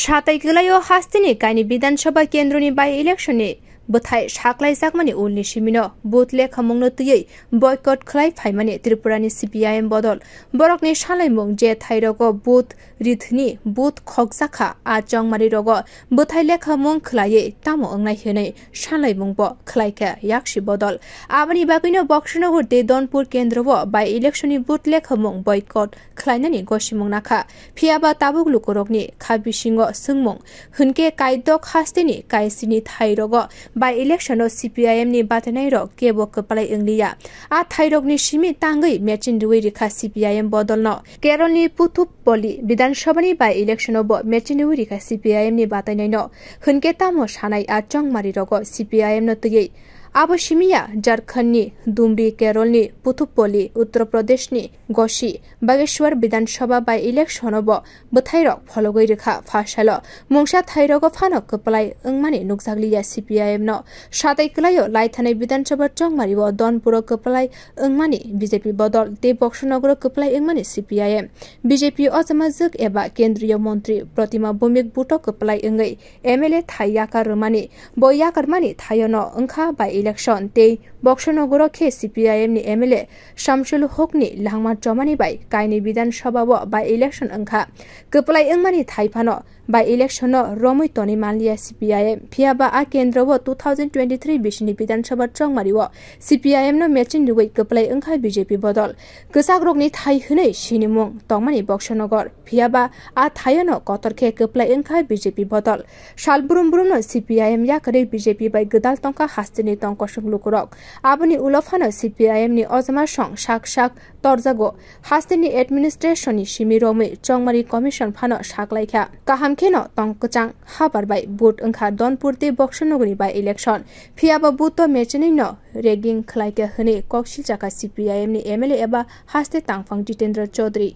साथै गलायो हास्तिनि काइनि विधानसभा केन्द्रनि by इलेक्शननि बwthai saklai jakmani ulni simino booth lekha mungno tui boycott khwlai phaimani Tripurani CPIM bodol borokni salai mung je thairogo booth rithni booth khokjakha a chongmari rogo bwthai lekha mung khwlai tamo ongnai henai salai mungbo khwlaika yakshi bodol abani bagino boxnogur de donpur kendrobo by electioni booth lekha mung boycott khwlainani gosimung nakha phiya ba tabuglu korokni khabisingo sungmung hunke kaidok hasteni kaisini thairogo by election of CPIM ni batai ro kebo kwplai ungwiya a thairok ni simi tangai mechenrwi rwkha CPIM bodol no Kerala ni putup poli Vidhan Sabha ni by election of mechenrwi rwkha CPIM ni batai no hunke tamo sanai a chongmari rogo CPIM no tui abo simiya Jharkhand ni Dumri Kerala ni Puthupoli Uttar Pradesh ni Goshi Bageshwar Vidhan Sabha by election of bwthai rok phologoi rwkha phasalo mungsa thairogo phano kwplai ungmani nukjakliya CPIM no satai klayo laithanai Vidhan Sabha chongmari o donpuro kwplai ungmani BJP bodol te boxnogur kwplai ungmani CPIM BJP ojamajuk eba kendriya mantri Pratima Bhumik buto kwplai ungai MLA thaiya rumani boyakarmani thayono ungkha by election te boxnogur khe CPIM ni MLA Shamsul Hok ni langma chomani by kaini Vidhan Sabha by election ungkha kwplai ungmani thaiphano by election no romoi toni manliya CPIM phiya ba a kendro 2023 bisini Vidhan Sabha chongmari o CPIM no mechenrwi kwplai ungkha BJP bodol kwsagrok ni thai hunai sini mung tongmani boxnogur phiya ba a thayono kotor khe kwplai ungkha BJP bodol salburum burum no CPIM yakare BJP by gdal tongka hastini tong kosung lukurok aboni ulofano CPIM ni ojama song sak torjago hastini administration ni simi romoi chongmari commission phano saklai kha kaham kheno tongkchang habar by boot ungkha donpurti boxnoguri by election phiya ba buto mecheni no regging khlaika hne koksil jaka CPIM ni MLA eba haste tangfang Jitendra Chaudhary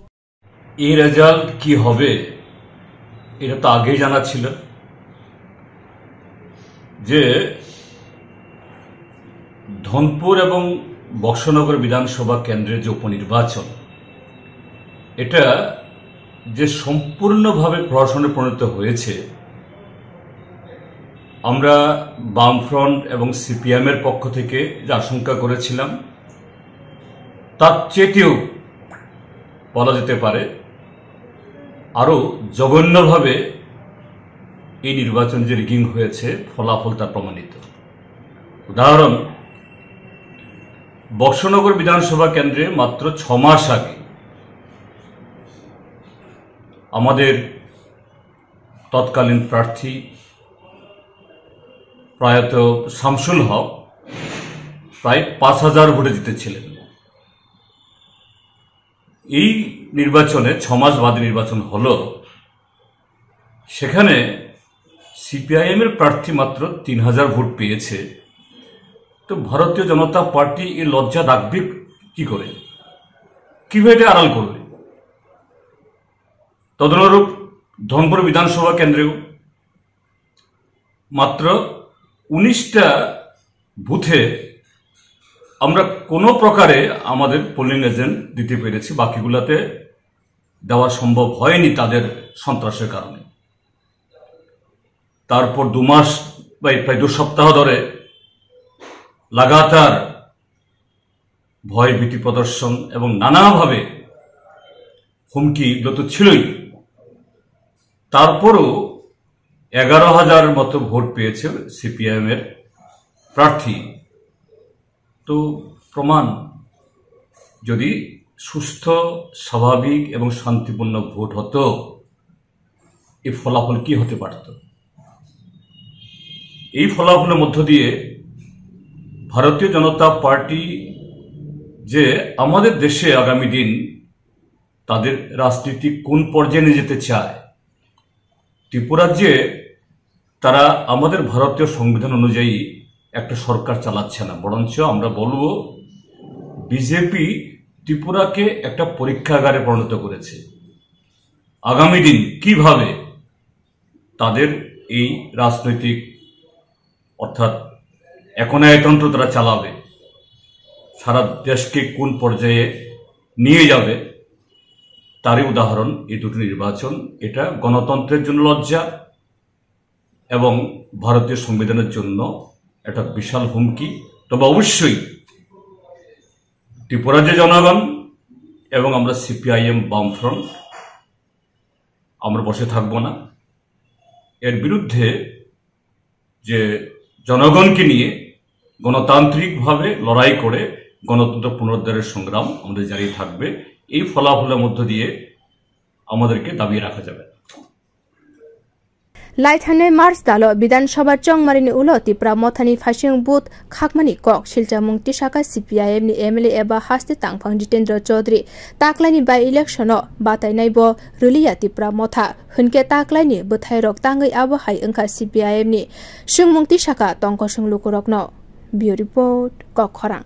এই result কি হবে এটা তো আগেই জানা ছিল যে ধনপুর এবং বক্সনগর বিধানসভা কেন্দ্রের যে উপনির্বাচন এটা যে সম্পূর্ণভাবে প্রহসনে পরিণত হয়েছে আমরা বামফ্রন্ট এবং CPIM এর পক্ষ থেকে যে আশঙ্কা করেছিলাম তার চেয়েও বলা যেতে পারে আরো জঘন্যভাবে এই নির্বাচন যে রিগিং হয়েছে ফলাফল তা প্রমাণিত উদাহরণ বক্সনগর বিধানসভা কেন্দ্রে মাত্র 6 মাস আগে আমাদের তৎকালীন প্রার্থী প্রয়াত শামসুল হক প্রায় 5000 ভোটে জিতেছিলেন এই নির্বাচনে 6 মাস বাদে নির্বাচন হলো সেখানে CPIM এর প্রার্থী মাত্র 3000 ভোট পেয়েছে তো ভারতীয় জনতা পার্টি এই লজ্জা রাখবে কি করে কিভাবে এটা আড়াল করবে তদনুরূপ ধনপুর বিধানসভা কেন্দ্রেও মাত্র 19টা বুথে আমরা কোনো প্রকারে আমাদের পোলিং এজেন্ট দিতে পেরেছি বাকিগুলোতে দেওয়া সম্ভব হয়নি তাদের সন্ত্রাসের কারণে তারপর 2 মাস বা প্রায় 2 সপ্তাহ ধরে লাগাতার ভয় ভীতি প্রদর্শন এবং নানাভাবে হুমকি তো ছিলই তারপরও 11,000 মতো ভোট পেয়েছে CPIM এর প্রার্থী তো প্রমাণ যদি সুস্থ স্বাভাবিক এবং শান্তিপূর্ণ ভোট হতো এই ফলাফল কি হতে পারত এই ফলাফলের মধ্য দিয়ে ভারতীয় জনতা পার্টি যে আমাদের দেশে আগামী দিন তাদের রাজনীতি কোন পর্যায়ে নিয়ে যেতে চায় ত্রিপুরা যে তারা আমাদের ভারতীয় সংবিধান অনুযায়ী একটা সরকার চালাচ্ছে না বরঞ্চ আমরা বলবো বিজেপি ত্রিপুরাকে একটা পরীক্ষাগারে পরিণত করেছে আগামী দিন কিভাবে তাদের এই রাজনৈতিক অর্থাৎ একনায়কতন্ত্র তারা চালাবে সারা দেশকে কোন পর্যায়ে নিয়ে যাবে তারই উদাহরণ এই দুটি নির্বাচন। এটা গণতন্ত্রের জন্য লজ্জা এবং ভারতীয় সংবিধানের জন্য একটা বিশাল হুমকি। তবে অবশ্যই ত্রিপুরার যে জনগণ এবং আমরা CPIM বামফ্রন্ট আমরা বসে থাকব না। এর বিরুদ্ধে যে জনগণকে নিয়ে গণতান্ত্রিকভাবে লড়াই করে গণতন্ত্র পুনরুদ্ধারের সংগ্রাম আমাদের জারি থাকবে। এই ফলাফলের মধ্য দিয়ে আমাদেরকে দাবিয়ে রাখা যাবে। लाइथाने मार्च दालो विधानसभा चंगमारिनि उलो त्रिपुरा मथानि फासिं बुथ खाकमानि कक सिलचामुं तिसाका CPIM नि MLA एबा हास्ते तांफां जितेन्द्र चौधरी ताक्लाइनि बाय इलेक्शनो बातायनायबो रुलिया त्रिपुरा मथा हुनके ताक्लाइनि बwthai रक तांगै आबो हाय ओंखा CPIM नि सुंमुं तिसाका तंकसुं लुकुरकनो। ब्यूरो रिपोर्ट कक खरां।